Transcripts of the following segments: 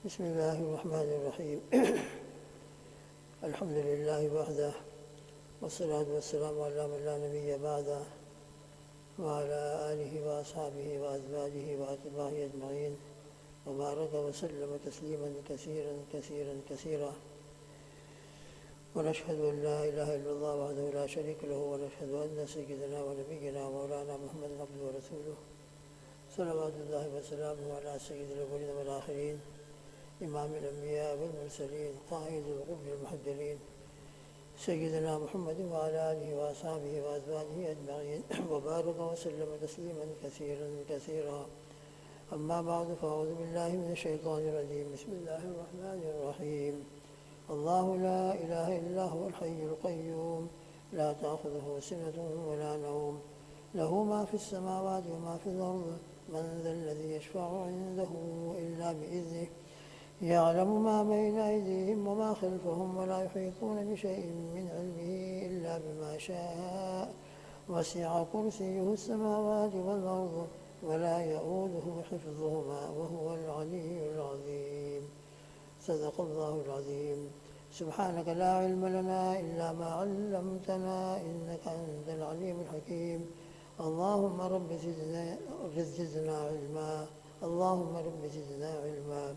بسم الله الرحمن الرحيم. الحمد لله وحده والصلاة والسلام على من لا نبي بعده وعلى آله وأصحابه وأزواجه وأتباعه أجمعين وبارك وسلم تسليما كثيرا كثيرا كثيرا. ونشهد أن لا إله إلا الله وحده لا شريك له ونشهد أن سيدنا ونبينا ومولانا محمد عبده ورسوله صلوات الله وسلامه على سيد الأولين والآخرين إمام الأنبياء والمرسلين قائد الغر المحجلين سيدنا محمد وعلى آله وأصحابه وأزواجه أجمعين وبارك وسلم تسليما كثيرا كثيرا. أما بعد فأعوذ بالله من الشيطان الرجيم. بسم الله الرحمن الرحيم. الله لا إله إلا هو الحي القيوم لا تأخذه سنة ولا نوم له ما في السماوات وما في الأرض من ذا الذي يشفع عنده إلا بإذنه يعلم ما بين أيديهم وما خلفهم ولا يحيطون بشيء من علمه إلا بما شاء وسع كرسيه السماوات والأرض ولا يؤوده حفظهما وهو العلي العظيم. صدق الله العظيم. سبحانك لا علم لنا إلا ما علمتنا إنك أنت العليم الحكيم. اللهم رب زدنا علما. اللهم رب زدنا علما.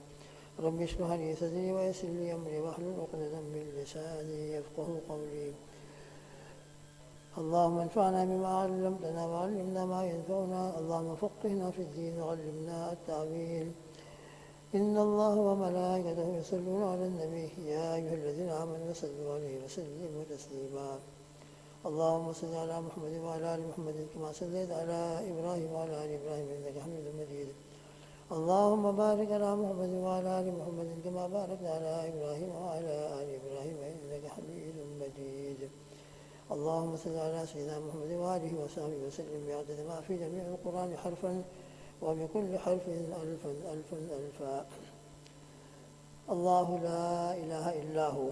رب اشرح لي صدري ويسر لي أمري واحلل عقدة من لساني يفقهوا قولي. اللهم انفعنا بما علمتنا وعلمنا ما ينفعنا. اللهم فقهنا في الدين وعلمنا التأويل. إن الله وملائكته يصلون على النبي يا أيها الذين آمنوا صلوا عليه وسلموا تسليما. اللهم صل على محمد وعلى آل محمد كما صليت على إبراهيم وعلى آل إبراهيم إنك حميد مجيد. اللهم بارك على محمد وعلى آل محمد كما باركت على إبراهيم وعلى آل إبراهيم إنك حميد مجيد. اللهم صل على سيدنا محمد وآله وصحبه وسلم بعدد ما في جميع القرآن حرفا وبكل حرف ألفا ألفا ألفا. اللہ لا الہ الا ہو،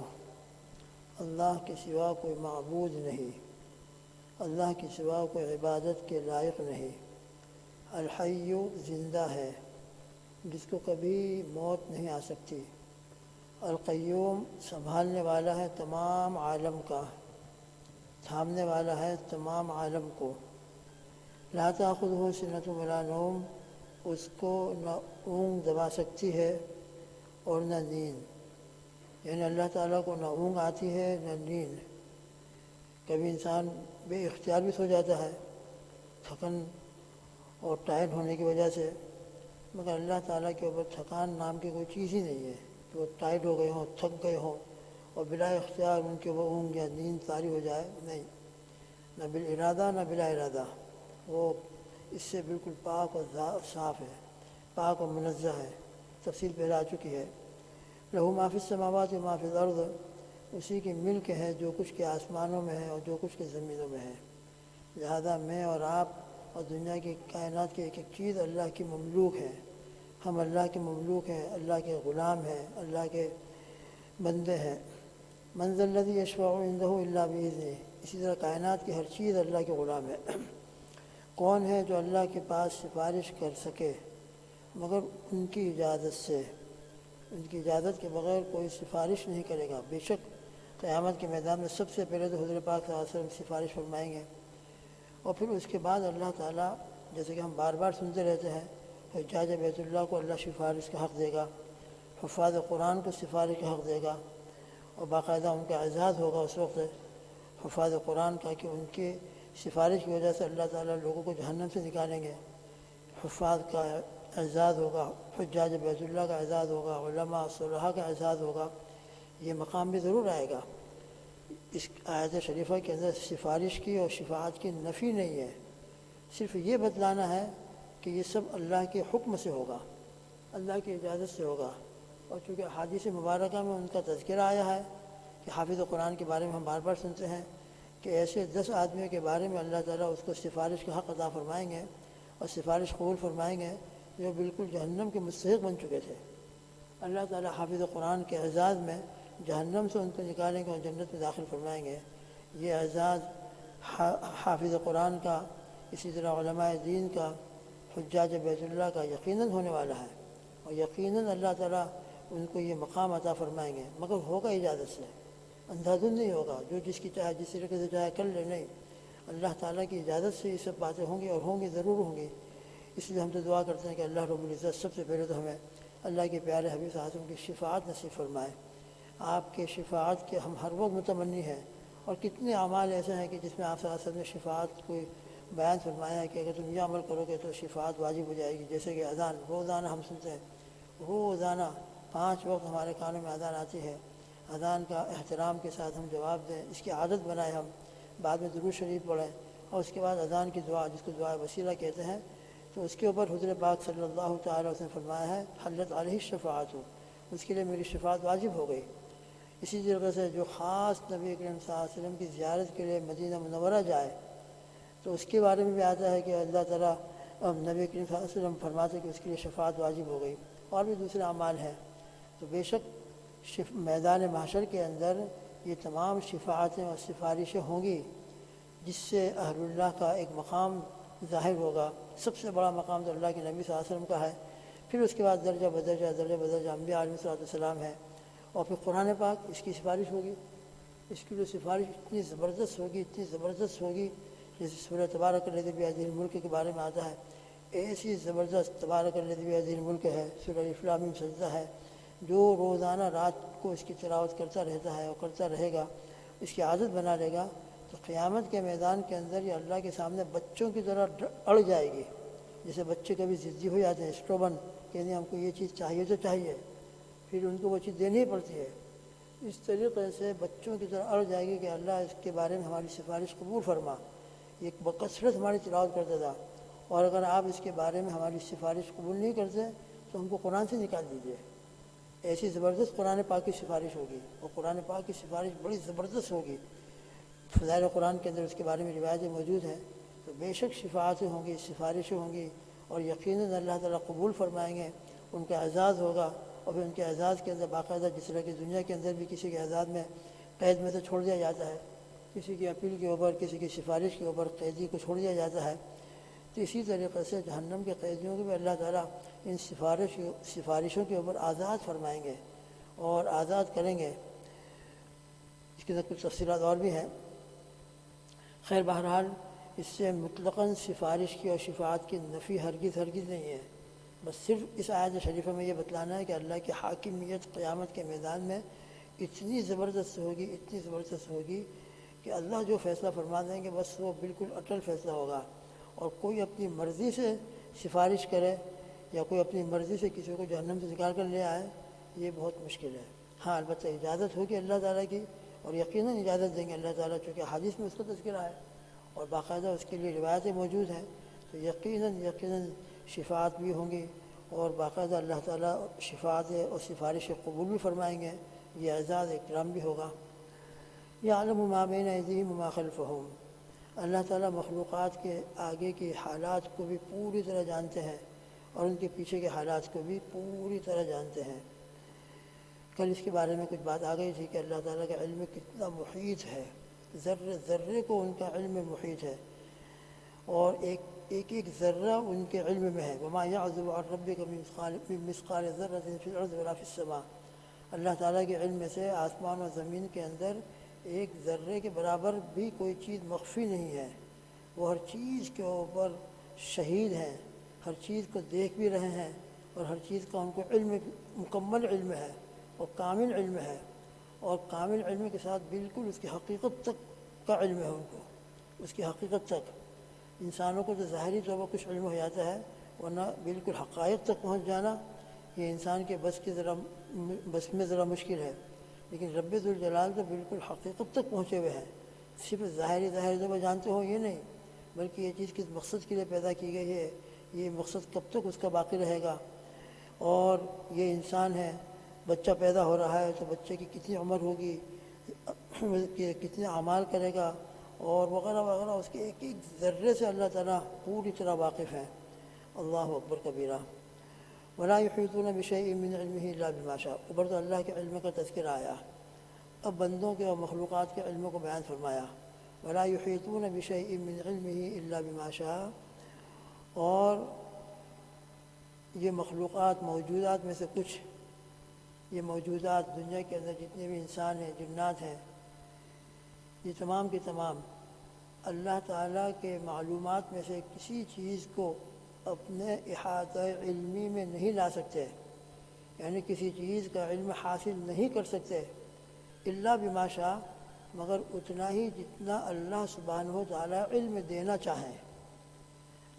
اللہ کے سوا کوئی معبود نہیں، اللہ کے سوا کوئی عبادت کے لائق نہیں۔ الحی زندہ ہے جس کو کبھی موت نہیں آ سکتی۔ القیوم سنبھالنے والا ہے تمام عالم کا، تھامنے والا ہے تمام عالم کو۔ لا تأخذہ سنۃ ولا نوم، اس کو نہ اونگ دبا سکتی ہے اور نہ نیند، یعنی اللہ تعالیٰ کو نہ اونگ آتی ہے نہ نیند۔ کبھی انسان بے اختیار بھی سو جاتا ہے تھکن اور ٹائرڈ ہونے کی وجہ سے، مگر اللہ تعالیٰ کے اوپر تھکان نام کی کوئی چیز ہی نہیں ہے کہ وہ ٹائرڈ ہو گئے ہوں، تھک گئے ہوں اور بلا اختیار ان کے اوپر اونگ یا نیند طاری ہو جائے، نہیں، نہ بالارادہ نہ بلا ارادہ، وہ اس سے بالکل پاک اور صاف ہے، پاک اور منزہ ہے۔ تفصیل پہلے آ چکی ہے۔ لہو ما فی السماوات و ما فی الارض، اسی کی ملک ہے جو کچھ کے آسمانوں میں ہے اور جو کچھ کے زمینوں میں ہے۔ لہذا میں اور آپ اور دنیا کی کائنات کی ایک ایک چیز اللہ کی مملوک ہے، ہم اللہ کے مملوک ہیں، اللہ کے غلام ہیں، اللہ کے بندے ہیں۔ من ذا الذی یشفع عندہ الا باذنہ، اسی طرح کائنات کی ہر چیز اللہ کے غلام ہے۔ کون ہے جو اللہ کے پاس سفارش کر سکے مگر ان کی اجازت سے؟ ان کی اجازت کے بغیر کوئی سفارش نہیں کرے گا۔ بے شک قیامت کے میدان میں سب سے پہلے تو حضور پاک صلی اللہ علیہ وسلم سفارش فرمائیں گے، اور پھر اس کے بعد اللہ تعالیٰ، جیسے کہ ہم بار بار سنتے رہتے ہیں، حجاج بیت اللہ کو اللہ سفارش کا حق دے گا، حفاظ قرآن کو سفارش کا حق دے گا، اور باقاعدہ ان کا اعزاز ہوگا اس وقت حفاظ قرآن کا، کہ ان کی سفارش کی وجہ سے اللہ تعالیٰ لوگوں کو جہنم سے نکالیں گے۔ حفاظ کا اعزاز ہوگا، حجاج بیت اللہ کا اعزاز ہوگا، علماء صلحاء کا اعزاز ہوگا، یہ مقام بھی ضرور آئے گا۔ اس آیت شریفہ کے اندر سفارش کی اور شفاعت کی نفی نہیں ہے، صرف یہ بتلانا ہے کہ یہ سب اللہ کے حکم سے ہوگا، اللہ کی اجازت سے ہوگا۔ اور چونکہ احادیث مبارکہ میں ان کا تذکرہ آیا ہے کہ حافظ قرآن کے بارے میں ہم بار بار سنتے ہیں کہ ایسے 10 آدمیوں کے بارے میں اللہ تعالیٰ اس کو سفارش کا حق عطا فرمائیں گے اور سفارش قبول فرمائیں گے، جو بالکل جہنم کے مستحق بن چکے تھے۔ اللہ تعالیٰ حافظ قرآن کے اعزاز میں جہنم سے ان کو نکالیں گے اور جنت میں داخل فرمائیں گے۔ یہ اعزاز حافظ قرآن کا، اسی طرح علماء دین کا، حجاج بیت اللہ کا یقیناً ہونے والا ہے، اور یقیناً اللہ تعالیٰ ان کو یہ مقام عطا فرمائیں گے، مگر ہوگا اجازت سے، اندھا دھند نہیں ہوگا، جو جس کی چاہے جس طریقے سے چاہے کر لے، نہیں، اللہ تعالیٰ کی اجازت سے یہ سب باتیں ہوں گی، اور ہوں گی، ضرور ہوں گی۔ اس لیے ہم تو دعا کرتے ہیں کہ اللہ رب العزت سب سے پہلے تو ہمیں اللہ کے پیارے حبیب صلی اللہ علیہ وسلم کی شفاعت نصیب فرمائے۔ آپ کے شفاعت کے ہم ہر وقت متمنی ہیں، اور کتنے اعمال ایسے ہیں کہ جس میں آپ صلی اللہ علیہ وسلم نے شفاعت کو بیان فرمایا ہے کہ اگر تم یہ عمل کرو گے تو شفاعت واجب ہو جائے گی۔ جیسے کہ اذان روزانہ ہم سنتے ہیں، روزانہ 5 وقت ہمارے کانوں میں اذان آتی ہے، اذان کا احترام کے ساتھ ہم جواب دیں، اس کی عادت بنائیں، ہم بعد میں درود شریف پڑھیں، اور اس کے بعد اذان کی دعا جس کو دعا وسیلہ کہتے ہیں، تو اس کے اوپر حضور پاک صلی اللہ تعالیٰ وسلم نے فرمایا ہے حلت علیہ الشفاعت، اس کے لیے میری شفاعت واجب ہو گئی۔ اسی طریقے سے جو خاص نبی کریم صلی اللہ علیہ وسلم کی زیارت کے لیے مدینہ منورہ جائے تو اس کے بارے میں بھی آتا ہے کہ اللہ تعالیٰ نبی کریم صلی اللہ علیہ وسلم فرماتے ہیں کہ اس کے لیے شفاعت واجب ہو گئی، اور بھی دوسرے اعمال ہیں۔ تو بے شک میدان محشر کے اندر یہ تمام شفاعتیں اور سفارشیں ہوں گی، جس سے اہل اللہ کا ایک مقام ظاہر ہوگا۔ سب سے بڑا مقام تو اللہ کے نبی صلی اللہ علیہ وسلم کا ہے، پھر اس کے بعد درجہ بدرجہ انبیاء علیہ السلام ہے، اور پھر قرآن پاک اس کی سفارش ہوگی۔ اس کی جو سفارش اتنی زبردست ہوگی، جیسے سورہ تبارک الذی بیدہ الملک کے بارے میں آتا ہے، ایسی زبردست تبارک الذی بیدہ الملک ہے، سورہ الف لام میم سجدہ ہے، جو روزانہ رات کو اس کی تلاوت کرتا رہتا ہے اور کرتا رہے گا، اس کی عادت بنا لے گا، تو قیامت کے میدان کے اندر یہ اللہ کے سامنے بچوں کی طرح اڑ جائے گی۔ جیسے بچے کبھی ضدی ہو جاتے ہیں، اسٹوبن کہتے ہیں ہم کو یہ چیز چاہیے تو چاہیے، پھر ان کو وہ چیز دینی پڑتی ہے، اس طریقے سے بچوں کی طرح اڑ جائے گی کہ اللہ اس کے بارے میں ہماری سفارش قبول فرما، یہ بکثرت ہماری تلاوت کرتا تھا، اور اگر آپ اس کے بارے میں ہماری سفارش قبول نہیں کرتے تو ہم کو قرآن سے نکال دیجیے۔ ایسی زبردست قرآن پاک کی سفارش ہوگی، اور قرآن پاک کی سفارش بڑی زبردست ہوگی، فضائل قرآن کے اندر اس کے بارے میں روایتیں موجود ہیں۔ تو بے شک شفاعتیں ہوں گی، سفارشیں ہوں گی، اور یقیناً اللہ تعالیٰ قبول فرمائیں گے، ان کا اعزاز ہوگا، اور پھر ان کے اعزاز کے اندر باقاعدہ جس طرح کی دنیا کے اندر بھی کسی کے اعزاز میں قید میں تو چھوڑ دیا جاتا ہے، کسی کی اپیل کے اوپر، کسی کی سفارش کے اوپر قیدی کو چھوڑ دیا جاتا ہے، تو اسی طریقے سے جہنم کے قیدیوں کو بھی اللہ تعالیٰ ان سفارشوں کے اوپر آزاد فرمائیں گے اور آزاد کریں گے۔ اس کے اندر کچھ تفصیلات اور بھی ہیں۔ خیر بہرحال اس سے مطلقاً سفارش کی اور شفاعت کی نفی ہرگز نہیں ہے، بس صرف اس آیت شریفہ میں یہ بتلانا ہے کہ اللہ کی حاکمیت قیامت کے میدان میں اتنی زبردست ہوگی کہ اللہ جو فیصلہ فرما دیں گے بس وہ بالکل اٹل فیصلہ ہوگا، اور کوئی اپنی مرضی سے سفارش کرے یا کوئی اپنی مرضی سے کسی کو جہنم سے نکال کر لے آئے، یہ بہت مشکل ہے۔ ہاں البتہ اجازت ہوگی اللہ تعالیٰ کی، اور یقیناً اجازت دیں گے اللہ تعالیٰ، چونکہ حدیث میں اس کا تذکرہ ہے اور باقاعدہ اس کے لیے روایتیں موجود ہیں، تو یقیناً شفاعت بھی ہوں گی، اور باقاعدہ اللہ تعالیٰ شفاعت اور سفارش قبول بھی فرمائیں گے، یہ اعزاز اکرام بھی ہوگا۔ یعلم ما بین ایدیہم وما خلفہم، اللہ تعالیٰ مخلوقات کے آگے کے حالات کو بھی پوری طرح جانتے ہیں، اور ان کے پیچھے کے حالات کو بھی پوری طرح جانتے ہیں۔ کل اس کے بارے میں کچھ بات آ گئی تھی کہ اللہ تعالیٰ کا علم کتنا محیط ہے، ذرے کو ان کا علم محیط ہے، اور ایک ذرہ ان کے علم میں ہے۔ وما يعزب عن ربك من مثقال ذرة في الارض ولا في السماء، اللہ تعالیٰ کے علم میں سے آسمان و زمین کے اندر ایک ذرے کے برابر بھی کوئی چیز مخفی نہیں ہے، وہ ہر چیز کے اوپر شہید ہیں، ہر چیز کو دیکھ بھی رہے ہیں، اور ہر چیز کا ان کو علم، مکمل علم ہے اور کامل علم ہے، اور کامل علم کے ساتھ بالکل اس کی حقیقت تک کا علم ہے ان کو، اس کی حقیقت تک۔ انسانوں کو تو ظاہری طور پر کچھ علم ہو جاتا ہے، ورنہ بالکل حقائق تک پہنچ جانا یہ انسان کے بس میں ذرا مشکل ہے، لیکن رب ذوالجلال تو بالکل حقیقت تک پہنچے ہوئے ہیں۔ صرف ظاہری طور پر جانتے ہو یہ نہیں، بلکہ یہ چیز کس مقصد کے لیے پیدا کی گئی ہے، یہ مقصد کب تک اس کا باقی رہے گا، اور یہ انسان ہے، بچہ پیدا ہو رہا ہے تو بچے کی کتنی عمر ہوگی، کتنے اعمال کرے گا، اور وغیرہ وغیرہ، اس کے ایک ذرے سے اللہ تعالیٰ پوری طرح واقف ہے۔ اللہ اکبر کبیرہ۔ ولا يحيطون بشيء من علمه الا بما شاء، اوپر تو اللہ کے علم کا تذکرہ آیا، اب بندوں کے اور مخلوقات کے علموں کو بیان فرمایا۔ ولا يحيطون بشيء من علمه الا بما شاء، اور یہ مخلوقات موجودات میں سے کچھ یہ موجودات دنیا کے اندر جتنے بھی انسان ہیں، جنات ہیں، یہ تمام کے تمام اللہ تعالیٰ کے معلومات میں سے کسی چیز کو اپنے احاطہ علمی میں نہیں لا سکتے، یعنی کسی چیز کا علم حاصل نہیں کر سکتے الا بما شاء، مگر اتنا ہی جتنا اللہ سبحانہ و تعالیٰ علم دینا چاہیں۔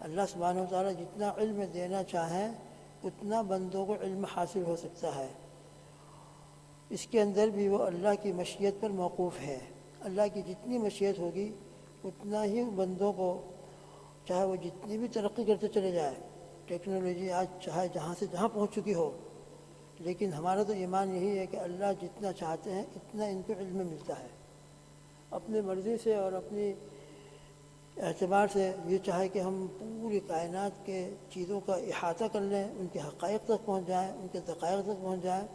اللہ سبحانہ و تعالیٰ جتنا علم دینا چاہیں اتنا بندوں کو علم حاصل ہو سکتا ہے۔ اس کے اندر بھی وہ اللہ کی مشیت پر موقوف ہے۔ اللہ کی جتنی مشیت ہوگی اتنا ہی بندوں کو، چاہے وہ جتنی بھی ترقی کرتے چلے جائے، ٹیکنالوجی آج چاہے جہاں سے جہاں پہنچ چکی ہو، لیکن ہمارا تو ایمان یہی ہے کہ اللہ جتنا چاہتے ہیں اتنا ان کو علم ملتا ہے۔ اپنی مرضی سے اور اپنی اعتبار سے یہ چاہے کہ ہم پوری کائنات کے چیزوں کا احاطہ کر لیں، ان کے حقائق تک پہنچ جائیں، ان کے دقائق تک پہنچ جائیں،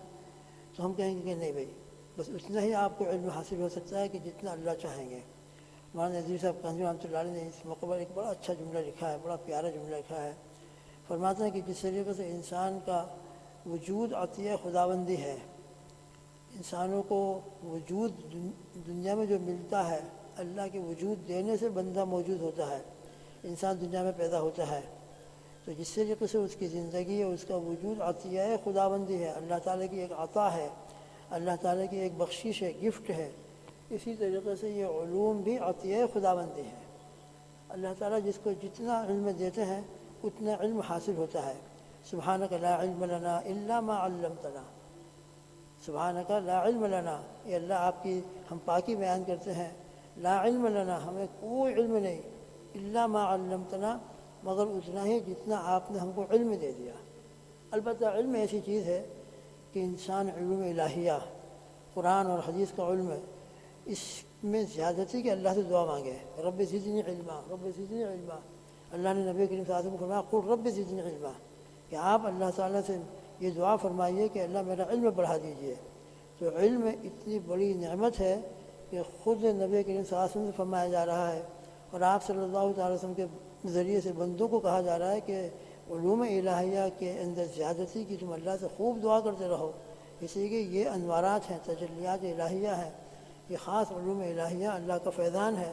تو ہم کہیں گے کہ نہیں بھائی، بس اتنا ہی آپ کو علم حاصل ہو سکتا ہے کہ جتنا اللہ چاہیں گے۔ مولانا نذیر صاحب کانزی رحمۃ اللہ علیہ نے اس موقع پر ایک بڑا اچھا جملہ لکھا ہے، بڑا پیارا جملہ لکھا ہے۔ فرماتے ہیں کہ جس طریقے سے انسان کا وجود عطیہ خداوندی ہے، انسانوں کو وجود دنیا میں جو ملتا ہے، اللہ کے وجود دینے سے بندہ موجود ہوتا ہے، انسان دنیا میں پیدا ہوتا ہے، تو جس طریقے سے اس کی زندگی اور اس کا وجود عطیہ خداوندی ہے، اللہ تعالیٰ کی ایک عطا ہے، اللہ تعالیٰ کی ایک بخشش ہے، گفٹ ہے، اسی طریقے سے یہ علوم بھی عطیہ خداوندی ہے۔ اللہ تعالیٰ جس کو جتنا علم دیتے ہیں اتنا علم حاصل ہوتا ہے۔ سبحانک لا علم لنا الا ما علمتنا، سبحانک لا علم لنا، یہ اللہ آپ کی ہم پاکی بیان کرتے ہیں، لا علم لنا، ہمیں کوئی علم نہیں، الا ما علمتنا، مگر اتنا ہی جتنا آپ نے ہم کو علم دے دیا۔ البتہ علم ایسی چیز ہے کہ انسان علوم الہیہ، قرآن اور حدیث کا علم، اس میں زیادتی کہ اللہ سے دعا مانگے، رب زدنی علما، رب زدنی علما۔ اللہ نے نبی کریم صلی اللہ علیہ وسلم کو فرمایا قل رب زدنی علما، کہ آپ اللہ تعالیٰ سے یہ دعا فرمائیے کہ اللہ میرا علم بڑھا دیجیے۔ تو علم اتنی بڑی نعمت ہے کہ خود نبی کریم صلی اللہ علیہ وسلم سے فرمایا جا رہا ہے، اور آپ صلی اللہ تعالیٰ وسلم کے ذریعے سے بندوں کو کہا جا رہا ہے کہ علوم الہیہ کے اندر زیادتی کی تم اللہ سے خوب دعا کرتے رہو، اس لیے کہ یہ انوارات ہیں، تجلیات الہیہ ہیں، یہ خاص علوم الہیہ اللہ کا فیضان ہے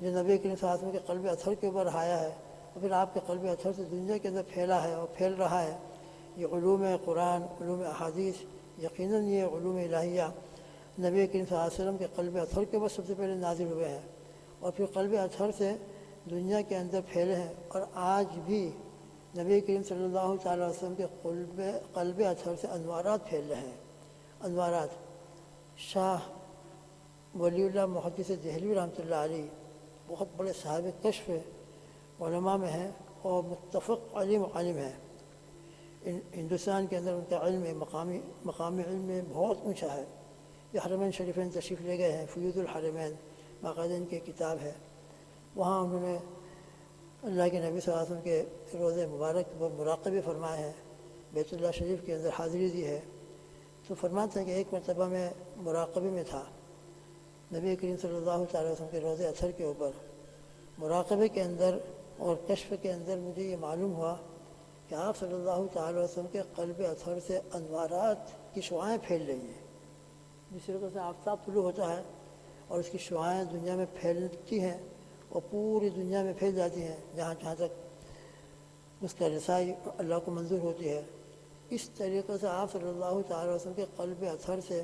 جو نبی کریم صلی اللہ علیہ وسلم کے قلب اطہر کے اوپر آیا ہے، اور پھر آپ کے قلب اطہر سے دنیا کے اندر پھیلا ہے اور پھیل رہا ہے۔ یہ علوم قرآن، علوم احادیث، یقیناً یہ علوم الہیہ نبی کریم صلی اللہ علیہ وسلم کے قلب اطہر کے اوپر سب سے پہلے نازل ہوئے ہیں، اور پھر قلب اطہر سے دنیا کے اندر پھیلے ہیں، اور آج بھی نبی کریم صلی اللہ تعالیٰ وسلم کے قلب اطہر سے انوارات پھیل رہے ہیں۔ انوارات شاہ ولی اللہ محدث دہلوی رحمۃ اللہ علیہ بہت بڑے صاحب کشف علماء میں ہیں اور متفق علم ہیں۔ ہندوستان کے اندر ان کا علم مقامی علم میں بہت اونچا ہے۔ یہ حرمین شریفین تشریف لے گئے ہیں، فیوض الحرمین باقاعدہ ان کی کتاب ہے، وہاں انہوں نے اللہ کے نبی صلی اللہ علیہ وسلم کے روز مبارک پر مراقبے فرمائے ہیں، بیت اللہ شریف کے اندر حاضری دی ہے۔ تو فرماتے ہیں کہ ایک مرتبہ میں مراقبے میں تھا نبی کریم صلی اللہ تعالیٰ وسلم کے روز اطہر کے اوپر، مراقبے کے اندر اور کشف کے اندر مجھے یہ معلوم ہوا کہ آپ صلی اللہ تعالیٰ وسلم کے قلب اطہر سے انوارات کی شعائیں پھیل رہی ہیں، جس طریقے سے آفتاب طلوع ہوتا ہے اور اس کی شعائیں دنیا میں پھیلتی ہیں اور پوری دنیا میں پھیل جاتی ہیں جہاں جہاں تک اس کا رسائی اللہ کو منظور ہوتی ہے، اس طریقے سے آپ صلی اللہ تعالیٰ وسلم کے قلب اطہر سے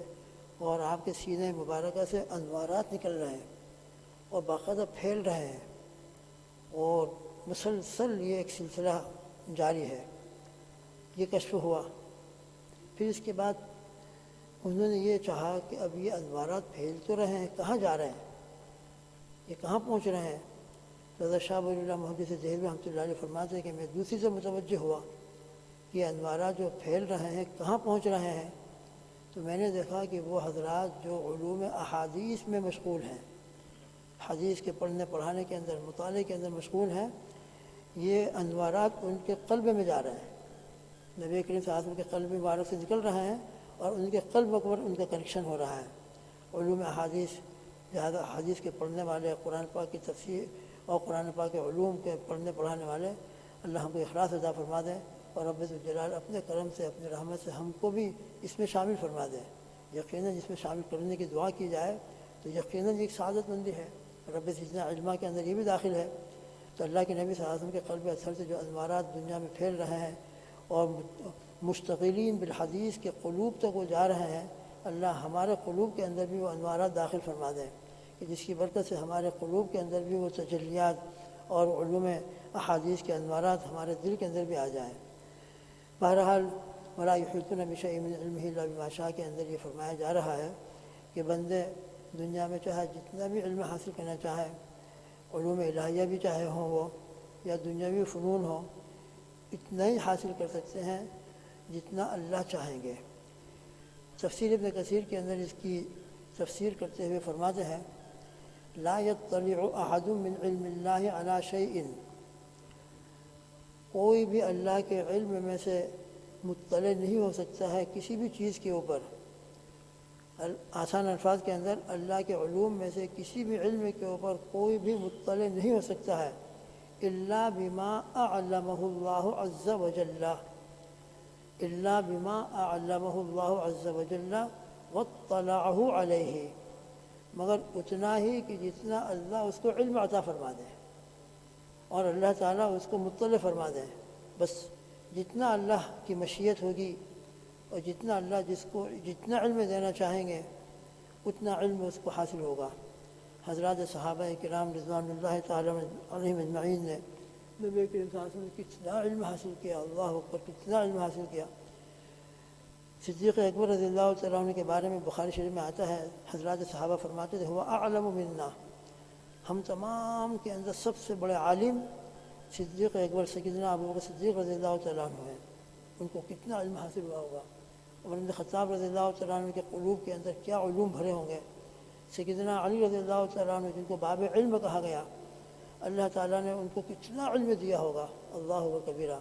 اور آپ کے سینہ مبارکہ سے انوارات نکل رہے ہیں اور باقاعدہ پھیل رہے ہیں، اور مسلسل یہ ایک سلسلہ جاری ہے۔ یہ کشف ہوا، پھر اس کے بعد انہوں نے یہ چاہا کہ اب یہ انوارات پھیل تو رہے ہیں، کہاں جا رہے ہیں، یہ کہاں پہنچ رہے ہیں؟ تو حضرت شاہ ولی اللہ محدث دہلوی رحمۃ اللہ علیہ فرماتے ہیں کہ میں دوسری سے متوجہ ہوا کہ انوارات جو پھیل رہے ہیں کہاں پہنچ رہے ہیں، تو میں نے دیکھا کہ وہ حضرات جو علوم احادیث میں مشغول ہیں، حدیث کے پڑھنے پڑھانے کے اندر، مطالعے کے اندر مشغول ہیں، یہ انوارات ان کے قلب میں جا رہے ہیں، نبی کریم صلی اللہ علیہ وسلم کے قلب مبارک سے نکل رہے ہیں اور ان کے قلب پر ان کا کنیکشن ہو رہا ہے۔ علوم احادیث، لہٰذا حدیث کے پڑھنے والے، قرآن پاک کی تفسیر اور قرآن پاک کے علوم کے پڑھنے پڑھانے والے، اللہ ہم کو اخلاص عطا فرما دیں اور رب ذوالجلال اپنے کرم سے اپنی رحمت سے ہم کو بھی اس میں شامل فرما دے۔ یقیناً اس میں شامل کرنے کی دعا کی جائے تو یقیناً ایک سعادت مندی ہے۔ رب زدنا علما کے اندر یہ بھی داخل ہے۔ تو اللہ کے نبی صلی اللہ علیہ وسلم کے قلب اثر سے جو انوارات دنیا میں پھیل رہے ہیں اور مشتغلین بالحدیث کے قلوب تک وہ جا رہے ہیں، اللہ ہمارے قلوب کے اندر بھی وہ انوارات داخل فرما دیں کہ جس کی برکت سے ہمارے قلوب کے اندر بھی وہ تجلیات اور علوم احادیث کے انوارات ہمارے دل کے اندر بھی آ جائیں۔ بہرحال ولا یحیطون بشیء من علمہ الا بما شاء کے اندر یہ فرمایا جا رہا ہے کہ بندے دنیا میں چاہے جتنا بھی علم حاصل کرنا چاہے، علوم الہیہ بھی چاہے ہوں وہ یا دنیاوی فنون ہوں، اتنا ہی حاصل کر سکتے ہیں جتنا اللہ چاہیں گے۔ تفسیر ابن کثیر کے اندر اس کی تفسیر کرتے ہوئے فرماتے ہیں لا یطلع احد من علم اللہ علی شیء، کوئی بھی اللہ کے علم میں سے مطلع نہیں ہو سکتا ہے کسی بھی چیز کے اوپر۔ آسان الفاظ کے اندر اللہ کے علوم میں سے کسی بھی علم کے اوپر کوئی بھی مطلع نہیں ہو سکتا ہے الا بما اعلمہ اللہ عز وجل، الا بما اعلمہ اللہ عز وجل واطلعہ علیہ، مگر اتنا ہی کہ جتنا اللہ اس کو علم عطا فرما دے اور اللہ تعالیٰ اس کو مطلع فرما دے، بس جتنا اللہ کی مشیت ہوگی اور جتنا اللہ جس کو جتنا علم دینا چاہیں گے اتنا علم اس کو حاصل ہوگا۔ حضرات صحابہ کرام رضوان اللہ تعالیٰ علیہم اجمعین نے نبی کریم صلی اللہ علیہ وسلم کتنا علم حاصل کیا، اللہ اکبر کتنا علم حاصل کیا۔ صدیق اکبر رضی اللہ تعالیٰ عنہ کے بارے میں بخاری شریف میں آتا ہے، حضرات صحابہ فرماتے تھے ہوا اعلم منا، ہم تمام کے اندر سب سے بڑے عالم صدیق اکبر سیدنا ابو بکر صدیق رضی اللہ تعالیٰ عنہ ہیں، ان کو کتنا علم حاصل ہوا ہوگا۔ عمر بن خطاب رضی اللہ تعالیٰ عنہ کے قلوب کے اندر کیا علوم بھرے ہوں گے۔ سیدنا علی رضی اللہ تعالیٰ عنہ جن کو باب علم کہا گیا، اللہ تعالیٰ نے ان کو کتنا علم دیا ہوگا، اللہ اکبر کبیرہ۔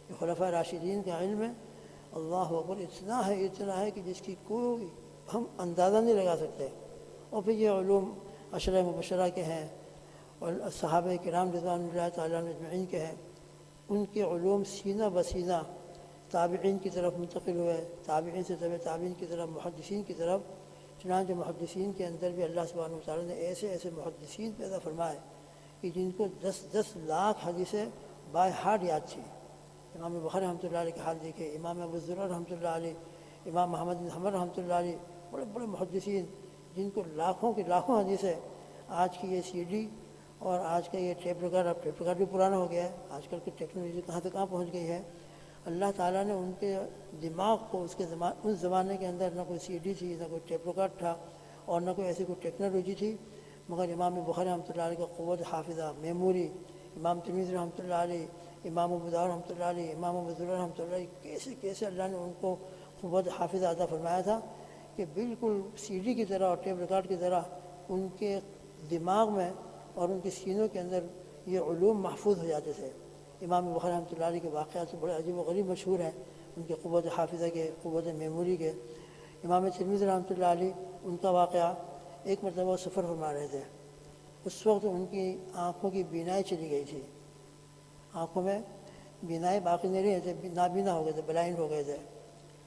یہ خلفاء راشدین کا علم ہے، اللہ اکبر اتنا ہے کہ جس کی کوئی ہم اندازہ نہیں لگا سکتے۔ اور پھر یہ علوم عشرہ مبشرہ کے ہیں اور صحابہ کرام رضوان اللہ تعالیٰ اجمعین کے ہیں، ان کے علوم سینہ بسینہ تابعین کی طرف منتقل ہوئے، تابعین سے تبع تابعین کی طرف، محدثین کی طرف۔ چنانچہ محدثین کے اندر بھی اللہ سبحانہ وتعالیٰ نے ایسے ایسے محدثین پیدا فرمائے کہ جن کو 10 لاکھ حدیثیں بائے ہارٹ یاد تھی۔ امام بخاری رحمۃ اللہ علیہ کے حال دیکھے، امام ابو زرع رحمۃ اللہ علیہ، امام محمد بن حنبل رحمۃ اللہ علیہ، بڑے بڑے محدثین جن کو لاکھوں کی لاکھوں حدیثیں۔ آج کی یہ سی ڈی اور آج کا یہ ٹیپ ریکارڈ، اب ٹیپ ریکارڈ بھی پرانا ہو گیا ہے، آج کل کی ٹیکنالوجی کہاں سے کہاں پہنچ گئی ہے۔ اللہ تعالیٰ نے ان کے دماغ کو اس زمانے کے اندر نہ کوئی سی ڈی تھی، نہ کوئی ٹیپ ریکارڈ تھا اور نہ کوئی ایسی کوئی ٹیکنالوجی تھی، مگر امام بخاری رحمۃ اللہ علیہ کا قوت حافظہ، میموری، امام ترمذی رحمۃ اللہ علیہ، امام ابو داؤد رحمۃ اللہ علیہ، امام ابو زرع رحمۃ اللہ علیہ، کیسے اللہ نے ان کو قوت حافظہ عطا فرمایا تھا کہ بالکل سی ڈی کی طرح اور ٹیپ ریکارڈ کی طرح ان کے دماغ میں اور ان کے سینوں کے اندر یہ علوم محفوظ ہو جاتے تھے۔ امام بخاری رحمۃ اللہ علیہ کے واقعات بڑے عجیب و غریب مشہور ہیں، ان کے قوت حافظہ کے، قوت میموری کے۔ امام ترمذی رحمۃ اللہ علیہ، ان کا واقعہ ایک مرتبہ وہ سفر فرما رہے تھے، اس وقت ان کی آنکھوں کی بینائی چلی گئی تھی، آنکھوں میں بینائی باقی نہیں رہے تھے، نابینا ہو گئے تھے، بلائنڈ ہو گئے تھے۔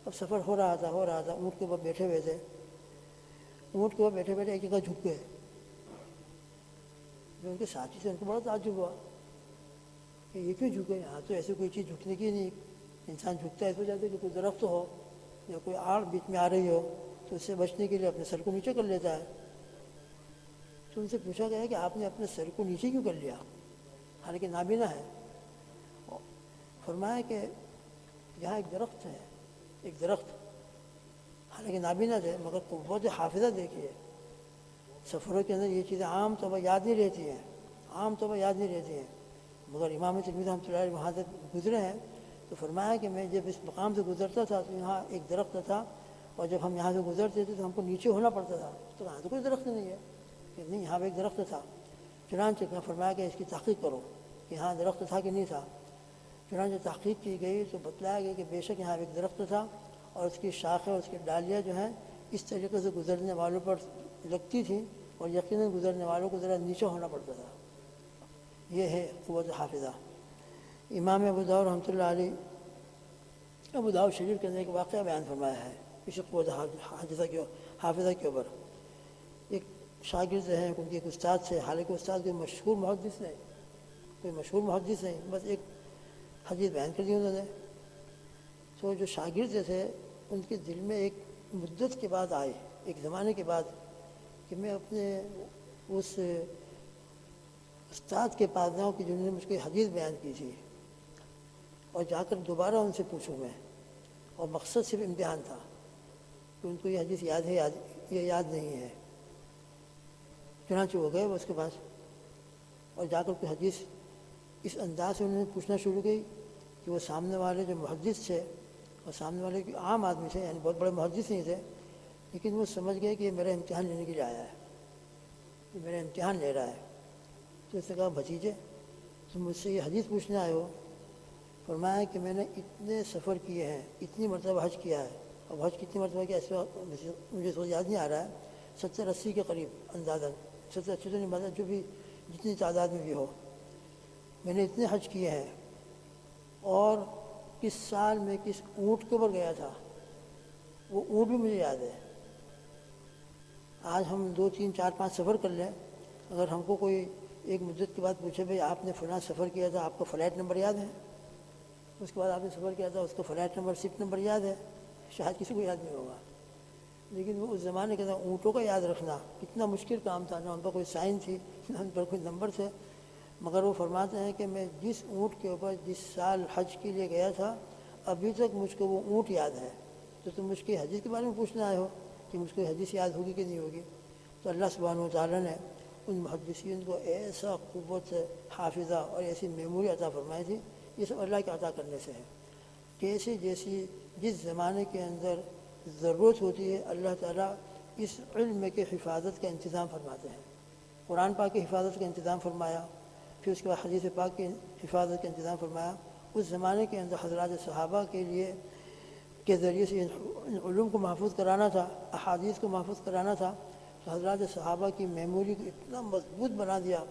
اب سفر ہو رہا تھا، اونٹ کے اوپر بیٹھے ہوئے تھے، اونٹ کے اوپر بیٹھے بیٹھے ایک جگہ جھک گئے۔ جو ان کے ساتھی سے ان کو بڑا تعجب ہوا کہ یہ کیوں جھکے، یہاں تو ایسی کوئی چیز جھکنے کی نہیں، انسان جھکتا ہے اس وجہ سے کہ کوئی درخت ہو یا کوئی آڑ بیچ میں آ رہی ہو تو اس سے بچنے کے لیے اپنے سر کو نیچے کر لیتا ہے۔ تو ان سے پوچھا گیا کہ آپ نے اپنے سر کو نیچے کیوں کر لیا، حالانکہ نابینا ہے؟ فرمایا کہ یہاں ایک درخت ہے، ایک درخت، حالانکہ نابینا تھے مگر قوت حافظہ دیکھیے۔ سفروں کے اندر یہ چیزیں عام طور پر یاد نہیں رہتی ہیں، مگر امام ترمذی رحمۃ اللہ علیہ وہاں سے گزرے ہیں تو فرمایا کہ میں جب اس مقام سے گزرتا تھا تو یہاں ایک درخت تھا، اور جب ہم یہاں سے گزرتے تھے تو ہم کو نیچے ہونا پڑتا تھا، تو یہاں تو کوئی درخت نہیں ہے، کہ نہیں یہاں پہ ایک درخت تھا۔ چنانچہ فرمایا کہ اس کی تحقیق کرو کہ یہاں درخت تھا کہ نہیں تھا۔ چنانچہ تحقیق کی گئی تو بتلایا گیا کہ بے شک یہاں ایک درخت تھا، اور اس کی شاخیں، اس کی ڈالیاں جو ہیں اس طریقے سے گزرنے والوں پر لگتی تھیں، اور یقیناً گزرنے والوں کو ذرا نیچے ہونا پڑتا تھا۔ یہ ہے قوت حافظہ۔ امام ابو داؤد رحمۃ اللہ علیہ ابو داؤد شریف کے اندر ایک واقعہ بیان فرمایا ہے کسی قوت حافظہ کے اوپر. ایک شاگرد ہیں ان کے ایک استاد سے، حالانکہ استاد کوئی مشہور محدث نہیں، بس ایک حدیث بیان کر دی انہوں نے. تو جو شاگرد تھے ان کے دل میں ایک مدت کے بعد آئے، ایک زمانے کے بعد، کہ میں اپنے اس استاد کے پاس جاؤں کہ جنہوں نے مجھ کو حدیث بیان کی تھی، اور جا کر دوبارہ ان سے پوچھوں میں. اور مقصد صرف امتحان تھا کہ ان کو یہ حدیث یاد ہے یا یاد نہیں ہے. چنانچہ وہ گئے اس کے پاس، اور جا کر کوئی حدیث اس انداز سے انہوں نے پوچھنا شروع کی کہ وہ سامنے والے جو محدث تھے، اور سامنے والے کے عام آدمی تھے، یعنی بہت بڑے محدث نہیں تھے، لیکن وہ سمجھ گئے کہ یہ میرا امتحان لینے کے لیے آیا ہے، یہ میرا امتحان لے رہا ہے. تو اس نے کہا بھتیجے تم مجھ سے یہ حدیث پوچھنے آئے ہو؟ فرمایا کہ میں نے اتنے سفر کیے ہیں، اتنی مرتبہ حج کیا ہے. اب حج کتنی مرتبہ کیا اس وقت مجھے تو یاد نہیں آ رہا ہے، 70-80 کے قریب اندازاً، 70-80 تو نہیں مطلب جو بھی جتنی تعداد میں بھی ہو، میں نے اتنے حج کیے ہیں. اور کس سال میں کس اونٹ کے اوپر گیا تھا وہ اونٹ بھی مجھے یاد ہے. آج ہم 2 3 4 5 سفر کر لیں، اگر ہم کو کوئی ایک مدت کے بعد پوچھے بھائی آپ نے فلاں سفر کیا تھا، آپ کو فلائٹ نمبر یاد ہے؟ اس کے بعد آپ نے سفر کیا تھا، اس کو فلائٹ نمبر سیٹ نمبر یاد ہے؟ شاید کسی کو یاد نہیں ہوگا. لیکن وہ اس زمانے کے اندر اونٹوں کا یاد رکھنا کتنا مشکل کام تھا، نہ ان پر کوئی سائن تھی نہ ان پر کوئی نمبر تھے. مگر وہ فرماتے ہیں کہ میں جس اونٹ کے اوپر جس سال حج کے لیے گیا تھا ابھی تک مجھ کو وہ اونٹ یاد ہے. تو تم مجھ کے حدیث کے بارے میں پوچھنے آئے ہو کہ مجھ کو حدیث یاد ہوگی کہ نہیں ہوگی؟ تو اللہ سبحانہ و تعالیٰ نے ان محدثین کو ایسا قوت حافظہ اور ایسی میموری عطا فرمائی تھی. یہ سب اللہ کے عطا کرنے سے ہے. جیسی جس زمانے کے اندر ضرورت ہوتی ہے اللہ تعالیٰ اس علم کے حفاظت کا انتظام فرماتے ہیں. قرآن پاک کی حفاظت کا انتظام فرمایا، پھر اس کے بعد حدیث پاک کی حفاظت کا انتظام فرمایا. اس زمانے کے اندر حضرات صحابہ کے لیے کے ذریعے سے ان علوم کو محفوظ کرانا تھا، احادیث کو محفوظ کرانا تھا. تو حضرات صحابہ کی میموری کو اتنا مضبوط بنا دیا،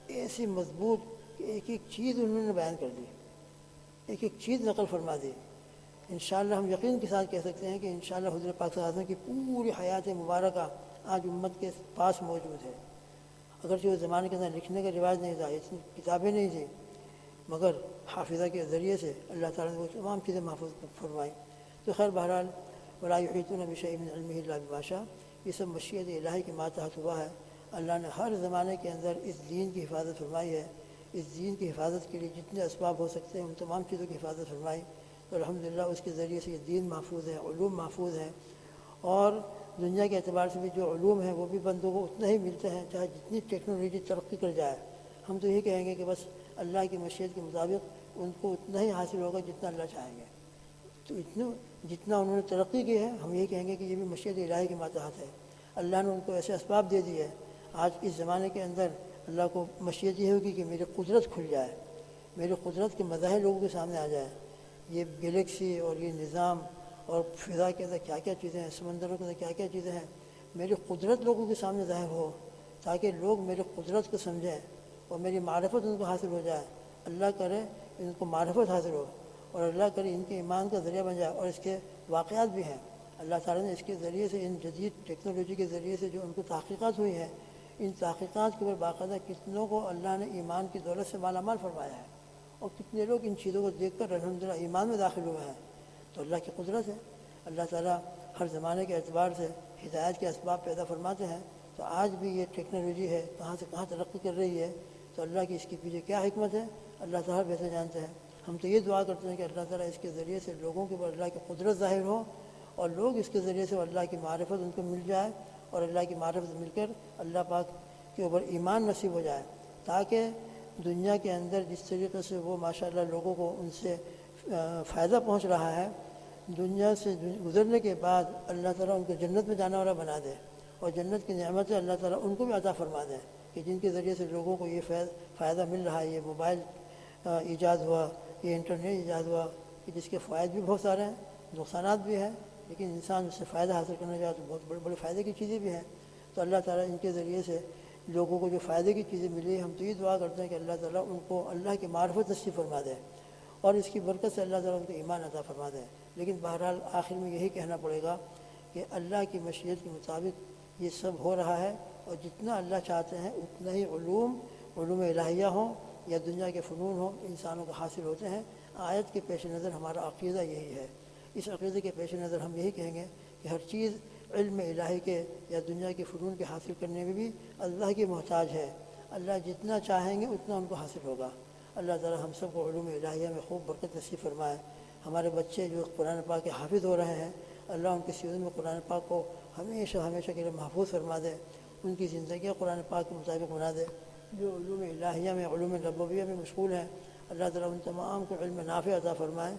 ایسی مضبوط کہ ایک ایک چیز انہوں نے بیان کر دی، ایک ایک چیز نقل فرما دی. انشاءاللہ ہم یقین کے ساتھ کہہ سکتے ہیں کہ انشاءاللہ حضور پاک صلی اللہ علیہ وسلم کی پوری حیات مبارکہ آج امت کے پاس موجود ہے. اگرچہ اس زمانے کے اندر لکھنے کا رواج نہیں تھا، اتنی کتابیں نہیں تھیں، مگر حافظہ کے ذریعے سے اللہ تعالیٰ نے وہ تمام چیزیں محفوظ فرمائیں. تو خیر بہرحال ولا یحیطون بشیء من علمہ الا بما شاء، یہ سب مشیت الہی کے ماتحت ہوا ہے. اللہ نے ہر زمانے کے اندر اس دین کی حفاظت فرمائی ہے. اس دین کی حفاظت کے لیے جتنے اسباب ہو سکتے ہیں ان تمام چیزوں کی حفاظت فرمائی. تو الحمدللہ اس کے ذریعے سے یہ دین محفوظ ہے، علوم محفوظ ہیں. اور دنیا کے اعتبار سے بھی جو علوم ہیں وہ بھی بندوں کو اتنا ہی ملتے ہیں چاہے جتنی ٹیکنالوجی ترقی کر جائے. ہم تو یہ کہیں گے کہ بس اللہ کی مشیت کے مطابق ان کو اتنا ہی حاصل ہوگا جتنا اللہ چاہیں گے. تو جتنا انہوں نے ترقی کی ہے ہم یہ کہیں گے کہ یہ بھی مشیت الہی کے ماتحت ہے. اللہ نے ان کو ایسے اسباب دے دیے. آج اس زمانے کے اندر اللہ کو مشیت یہ ہوگی کہ میری قدرت کھل جائے، میری قدرت کے مظاہر لوگوں کے سامنے آ جائے. یہ گلیکسی اور یہ نظام اور فضا کے اندر کیا کیا چیزیں ہیں، سمندروں کے اندر کیا کیا چیزیں ہیں، میری قدرت لوگوں کے سامنے ظاہر ہو تاکہ لوگ میری قدرت کو سمجھیں اور میری معرفت ان کو حاصل ہو جائے. اللہ کرے ان کو معرفت حاصل ہو، اور اللہ کرے ان کے ایمان کا ذریعہ بن جائے. اور اس کے واقعات بھی ہیں، اللہ تعالیٰ نے اس کے ذریعے سے ان جدید ٹیکنالوجی کے ذریعے سے جو ان کو تحقیقات ہوئی ہیں، ان تحقیقات کے اوپر باقاعدہ کتنوں کو اللہ نے ایمان کی دولت سے مالا مال فرمایا ہے، اور کتنے لوگ ان چیزوں کو دیکھ کر الحمدللہ ایمان میں داخل ہوئے ہیں. تو اللہ کی قدرت ہے. اللہ تعالیٰ ہر زمانے کے اعتبار سے ہدایت کے اسباب پیدا فرماتے ہیں. تو آج بھی یہ ٹیکنالوجی ہے کہاں سے کہاں ترقی کر رہی ہے، تو اللہ کی اس کے پیچھے کیا حکمت ہے اللہ تعالیٰ بہتر جانتے ہیں. ہم تو یہ دعا کرتے ہیں کہ اللہ تعالیٰ اس کے ذریعے سے لوگوں کے اوپر اللہ کی قدرت ظاہر ہو، اور لوگ اس کے ذریعے سے اللہ کی معرفت ان کو مل جائے، اور اللہ کی معرفت مل کر اللہ پاک کے اوپر ایمان نصیب ہو جائے، تاکہ دنیا کے اندر جس طریقے سے وہ ماشاءاللہ لوگوں کو ان سے فائدہ پہنچ رہا ہے، دنیا سے گزرنے کے بعد اللہ تعالیٰ ان کو جنت میں جانے والا بنا دے، اور جنت کی نعمتیں اللہ تعالیٰ ان کو بھی عطا فرما دے کہ جن کے ذریعے سے لوگوں کو یہ فائدہ مل رہا ہے. یہ موبائل ایجاد ہوا، یہ انٹرنیٹ ایجاد ہوا کہ جس کے فوائد بھی بہت سارے ہیں، نقصانات بھی ہیں، لیکن انسان اس سے فائدہ حاصل کرنا چاہے تو بہت بڑے بڑے فائدے کی چیزیں بھی ہیں. تو اللہ تعالیٰ ان کے ذریعے سے لوگوں کو جو فائدے کی چیزیں ملی، ہم تو یہ دعا کرتے ہیں کہ اللہ تعالیٰ ان کو اللہ کی معرفت نصیب فرما دے، اور اس کی برکت سے اللہ تعالیٰ ان کو ایمان عطا فرما دے۔ لیکن بہرحال آخر میں یہی کہنا پڑے گا کہ اللہ کی مشیت کے مطابق یہ سب ہو رہا ہے، اور جتنا اللہ چاہتے ہیں اتنا ہی علوم الہیہ ہوں یا دنیا کے فنون ہوں انسانوں کو حاصل ہوتے ہیں۔ آیت کے پیش نظر ہمارا عقیدہ یہی ہے۔ اس عقیدے کے پیش نظر ہم یہی کہیں گے کہ ہر چیز علم الہی کے یا دنیا کے فنون کے حاصل کرنے میں بھی اللہ کی محتاج ہے۔ اللہ جتنا چاہیں گے اتنا ان کو حاصل ہوگا۔ اللہ تعالی ہم سب کو علوم الہیہ میں خوب برکت نصیب فرمائے۔ ہمارے بچے جو قرآن پاک کے حافظ ہو رہے ہیں، اللہ ان کی سیرت میں قرآن پاک کو ہمیشہ ہمیشہ کے لیے محفوظ فرما دے، ان کی زندگیاں قرآن پاک کے مطابق بنا دے۔ جو علوم الہیہ میں علوم نبویہ میں مشغول ہیں، اللہ تعالیٰ ان تمام کو علم نافع عطا فرمائے،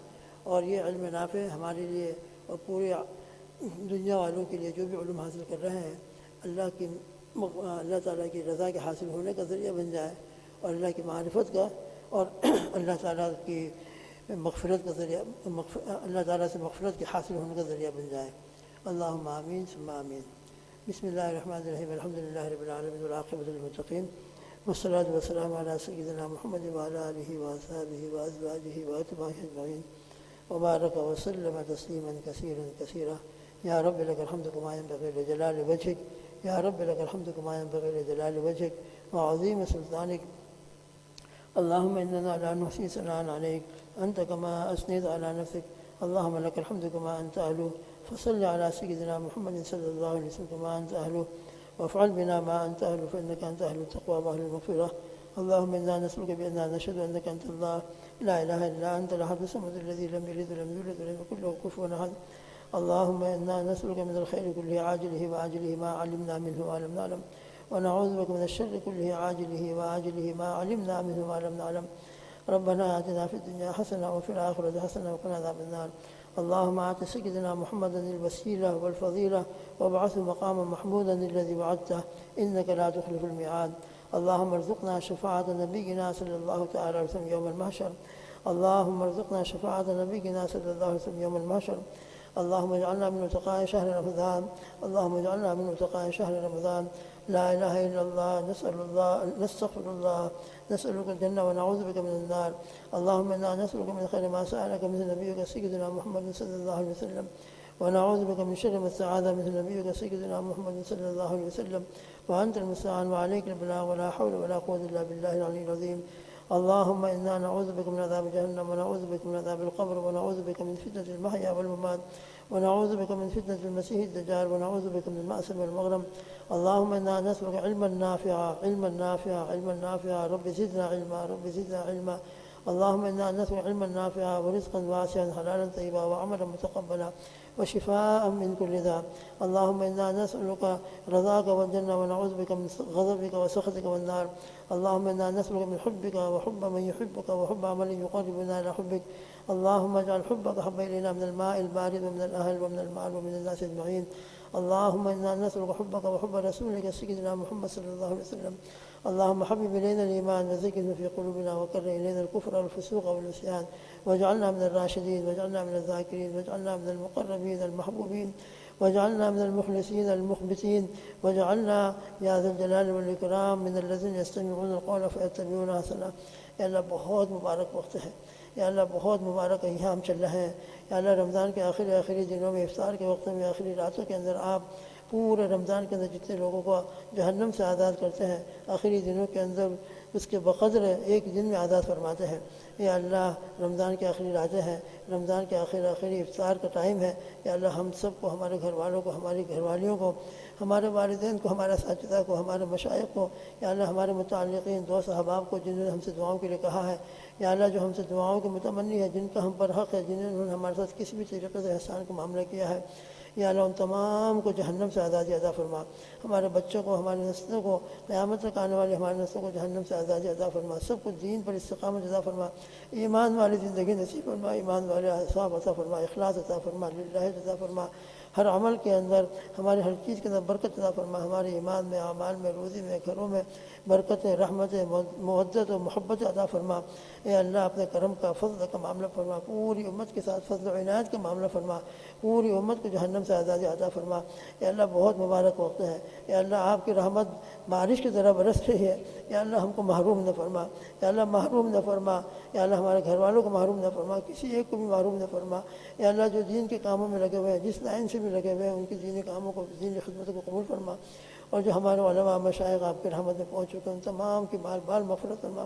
اور یہ علم نافع ہمارے لیے اور پورے دنیا والوں کے لیے جو بھی علوم حاصل کر رہے ہیں اللہ تعالیٰ کی رضا کے حاصل ہونے کا ذریعہ بن جائے، اور اللہ کی معرفت کا اور اللہ تعالیٰ کی مغفرت کا ذریعہ، اللہ تعالیٰ سے مغفرت کے حاصل ہونے کا ذریعہ بن جائے۔ اللہم آمین ثم آمین۔ بسم اللہ الرحمن الرحیم، الحمد للہ رب العالمین والعاقبۃ للمتقین، والصلاة والسلام علی سیدنا محمد وعلی آلہ وصحبہ وازواجہ واتباعہ اجمعین، وبارک وسلم تسلیما کثیرا کثیرا۔ یا رب لک الحمد کما ینبغی لجلال وجہک، یا رب لک الحمد کما ینبغی لجلال وجہک وعظیم سلطانک۔ اللہم اننا لا نحصی ثناء علیک انت کما اثنیت علی نفسک، اللہم لک الحمد کما انت اہلہ، فصل علی سیدنا محمد صلی اللہ علیہ وسلم کما انت اہلہ، وافعل بنا ما انت اہلہ فانک انت اہل التقوی واہل المغفرہ۔ اللہم انا نسألک بأننا نشهد انک انت اللہ لا الہ الا انت الاحد الصمد الذی لم یلد ولم یولد ولم یکن له کفوا احد۔ اللہم انا نسألک من الخیر کلہ عاجلہ وآجلہ ما علمنا منہ وما لم نعلم، ونعوذ بک من الشر کلہ عاجلہ وآجلہ ما علمنا منہ وما لم نعلم۔ ربنا آتنا في الدنيا حسنة وفي الآخرة حسنة وقنا عذاب النار۔ اللهم آت سيدنا محمدا الوسيلة والفضيلة وابعثه مقاما محمودا الذي وعدته إنك لا تخلف الميعاد۔ اللهم ارزقنا شفاعة نبينا صلى الله تعالى عليه وسلم يوم المحشر۔ اللهم ارزقنا شفاعة نبينا صلى الله عليه وسلم يوم المحشر۔ اللهم اجعلنا من اتقاء شهر رمضان، اللهم اجعلنا من اتقاء شهر رمضان۔ لا إله إلا الله، نستغفر الله، نسألك الجنة ونعوذ بك من النار۔ اللهم إنا نسألك من خير ما سألك مثل نبيك سيدنا محمد صلى الله عليه وسلم، ونعوذ بك من شر ما استعاذ مثل نبيك سيدنا محمد صلى الله عليه وسلم، وأنت المستعان وعليك البلاغ، ولا حول ولا قوة إلا بالله العلي العظيم۔ اللهم إنا نعوذ بك من عذاب جهنم، ونعوذ بك من عذاب القبر، ونعوذ بك من فتنة المحيا والممات، ونعوذ بك من فتنة المسيح الدجال، ونعوذ بك من المأثم والمغرم۔ اللهم إنا نسألك علما نافعا، علما نافعا، علما نافعا، رب زدنا علما، رب زدنا علما۔ اللهم إنا نسألك علما نافعا ورزقا واسعا حلالا طيبا وعملا متقبلا وشفاء من كل داء۔ اللهم إنا نسألك رضاك والجنة، ونعوذ بك من غضبك وسخطك والنار۔ اللهم إنا نسألك من حبك وحب من يحبك وحب عمل يقربنا إلى حبك۔ اللهم اجعل حبك حب إلينا من الماء البارد ومن الأهل ومن المال ومن الناس أجمعين۔ اللهم إنا نسألك حبك وحب رسولك سيدنا محمد صلى الله عليه وسلم۔ اللهم حبب إلينا الإيمان وزينه في قلوبنا، وكره إلينا الكفر والفسوق والعصيان، واجعلنا من الراشدين، واجعلنا من الذاكرين، واجعلنا من المقربين المحبوبين، واجعلنا من المخلصين المخبتين، واجعلنا يا ذا الجلال والإكرام من الذين يستمعون القول فيتبعون أحسنه۔ یا اللہ بہت مبارک وقت ہے، یا اللہ بہت مبارک ایام چل رہے ہیں، یا اللہ رمضان کے آخری دنوں میں، افطار کے وقت میں، آخری راتوں کے اندر آپ پورے رمضان کے اندر جتنے لوگوں کو جہنم سے آزاد کرتے ہیں، آخری دنوں کے اندر اس کے بقدر ایک دن میں آزاد فرماتے ہیں۔ یا اللہ رمضان کے آخری راتیں ہیں، رمضان کے آخری افطار کا ٹائم ہے، یا اللہ ہم سب کو، ہمارے گھر والوں کو، ہماری گھر والیوں کو، ہمارے والدین کو، ہمارے اساتذہ کو، ہمارے مشائخ کو، یا اللہ ہمارے متعلقین دوست احباب کو جنہوں نے ہم سے دعاؤں کے لیے کہا ہے، یا اللہ جو ہم سے دعاؤں کے متمنی ہے، جن کا ہم پر حق ہے، جنہوں نے ہمارے ساتھ کسی بھی طریقے سے احسان کا معاملہ کیا ہے، یا اللہ ان تمام کو جہنم سے آزادی عطا فرما۔ ہمارے بچوں کو، ہماری نسلوں کو، قیامت تک آنے والی ہماری نسلوں کو جہنم سے آزادی عطا فرما۔ سب کو دین پر استقامت عطا فرما، ایمان والی زندگی نصیب فرما، ایمان والے اعصاب عطا فرما، اخلاص عطا فرما، للہ عطا فرما۔ ہر عمل کے اندر، ہماری ہر چیز کے اندر برکت عطا فرما، ہمارے ایمان میں، اعمال میں، روزی میں، گھروں میں برکت، رحمت، مودت و محبت عطا فرما۔ اے اللہ اپنے کرم کا، فضل کا معاملہ فرما، پوری امت کے ساتھ فضل و عنایت کا معاملہ فرما، پوری امت کو جہنم سے آزادی عطا فرما۔ یا اللہ بہت مبارک وقت ہے، یا اللہ آپ کی رحمت بارش کی طرح برس رہی ہے، یا اللہ ہم کو محروم نہ فرما، یا اللہ محروم نہ فرما، یا اللہ ہمارے گھر والوں کو محروم نہ فرما، کسی ایک کو بھی محروم نہ فرما۔ یا اللہ جو دین کے کاموں میں لگے ہوئے ہیں، جس لائن سے بھی لگے ہوئے ہیں، ان کی دینی کاموں کو، دینی خدمتوں کو قبول فرما، اور جو ہمارے علماء مشائخ آپ کی رحمت میں پہنچ چکے ہیں ان تمام کی بال بال مغفرت فرما۔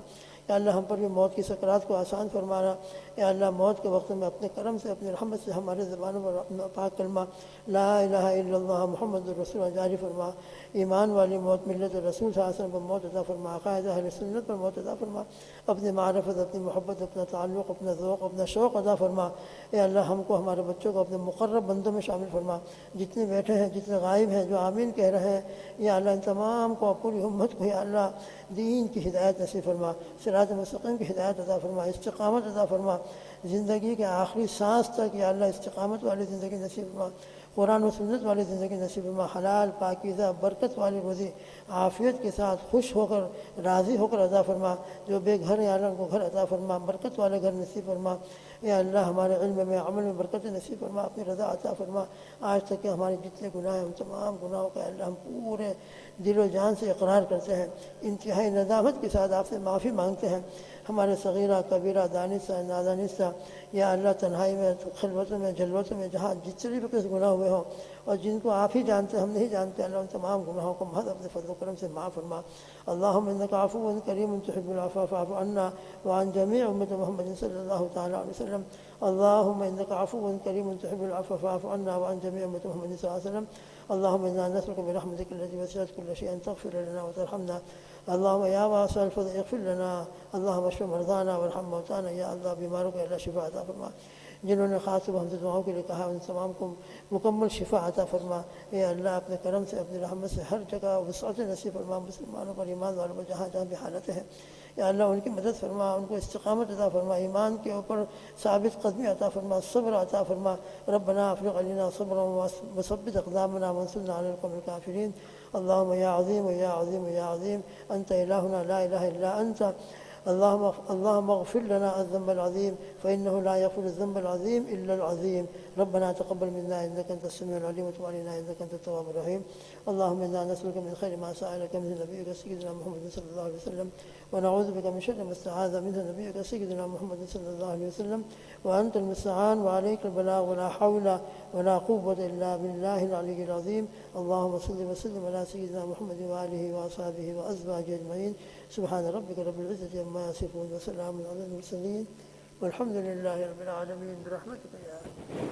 یا اللہ ہم پر بھی موت کی سکرات کو آسان فرمانا۔ یا اللہ موت کے وقت میں اپنے کرم سے، اپنی رحمت سے ہمارے زبانوں پر اپنا پاک کلمہ لا الہ الا اللہ محمد الرسول اللہ جاری فرما۔ ایمان والی موت، ملت رسول صلی اللہ علیہ وسلم پر موت عطا فرما، عقائد اہل سنت پر موت عطا فرما، اپنی معرفت، اپنی محبت، اپنا تعلق، اپنا ذوق، اپنا شوق عطا فرما۔ یا اللہ ہم کو، ہمارے بچوں کو اپنے مقرب بندوں میں شامل فرما۔ جتنے بیٹھے ہیں، جتنے غائب ہیں، جو آمین کہہ رہے ہیں، یا اللہ ان تمام کو، پوری امت کو، یا اللہ دین کی ہدایت نصیب فرما، صراط مستقیم کی ہدایت عطا فرما، استقامت عطا فرما، زندگی کے آخری سانس تک یا اللہ استقامت والی زندگی نصیب فرما، قرآن و سنت والی زندگی نصیب فرما، حلال پاکیزہ برکت والی روزی عافیت کے ساتھ خوش ہو کر، راضی ہو کر عطا فرما۔ جو بے گھر ہیں یا اللہ ان کو گھر عطا فرما، برکت والے گھر نصیب فرما۔ یا اللہ ہمارے علم میں، عمل میں برکت نصیب فرما، اپنی رضا عطا فرما۔ آج تک کہ ہمارے جتنے گناہ ہیں ان تمام گناہوں کا اللہ ہم پورے دل و جان سے اقرار کرتے ہیں، انتہائی ندامت کے ساتھ آپ سے معافی مانگتے ہیں۔ ہمارے صغیرہ کبیرہ، دانستہ نادانستہ، یا اللہ تنہائی میں، خلوتوں میں، جلوتوں میں، جہاں جتنے بھی قسم گناہ ہوئے ہوں اور جن کو آپ ہی جانتے ہم نہیں جانتے، اللہ ان تمام گناہوں کو محض اپنے فضل و کرم سے معاف فرما۔ اللہم انک عفو کریم تحب العفو فاعف عنا وعن جمیع امت محمد صلی اللہ تعالیٰ علیہ وسلم۔ اللہم انک عفو کریم تحب العفو فاعف عنا وعن جمیع امت محمد صلی اللہ علیہ وسلم۔ اللہم انا نسألک برحمتک التي وسعت كل شيء ان تغفر لنا وترحمنا۔ اللہم یا واسع الفضل اغفر لنا۔ اللہم اشف مرضانا وارحم موتانا۔ یا اللہ بیماروں کو اللہ شفا عطا فرما، جنہوں نے خاص طور پر ہم سے دعاؤں کے لیے کہا ان تمام کو مکمل شفا عطا فرما۔ اے اللہ اپنے کرم سے، اپنی رحمت سے ہر جگہ وسعت نصیب فرما، مسلمانوں پر، ایمان والوں پر، جہاں جہاں بھی حالتیں ہیں، یا اللہ ان کی مدد فرما، ان کو استقامت عطا فرما، ایمان کے اوپر ثابت قدمی عطا فرما، صبر عطا فرما۔ ربنا افرغ علینا صبرا وثبت اقدامنا وانصرنا علی القوم الکافرین۔ اللہم یا عظیم یا عظیم یا عظیم انت الہنا لا الہ الا انت۔ اللهم اغفر لنا الذنب العظيم فإنه لا يغفر الذنب العظيم إلا العظيم۔ ربنا تقبل منا إنك أنت السميع العليم وتب علينا إنك أنت التواب الرحيم۔ اللهم إنا نسألك من خير ما سألك منه نبيك سيدنا محمد صلى الله عليه وسلم، ونعوذ بك من شر ما استعاذ منه نبيك سيدنا محمد صلى الله عليه وسلم، وأنت المستعان وعليك البلاغ ولا حول ولا قوة إلا بالله العلي العظيم۔ اللهم صل وسلم على سيدنا محمد وآله وأصحابه وأزواجه أجمعين۔ سبحان ربك رب العزة عما يصفون وسلام على المرسلين والحمد لله رب العالمين برحمتك يا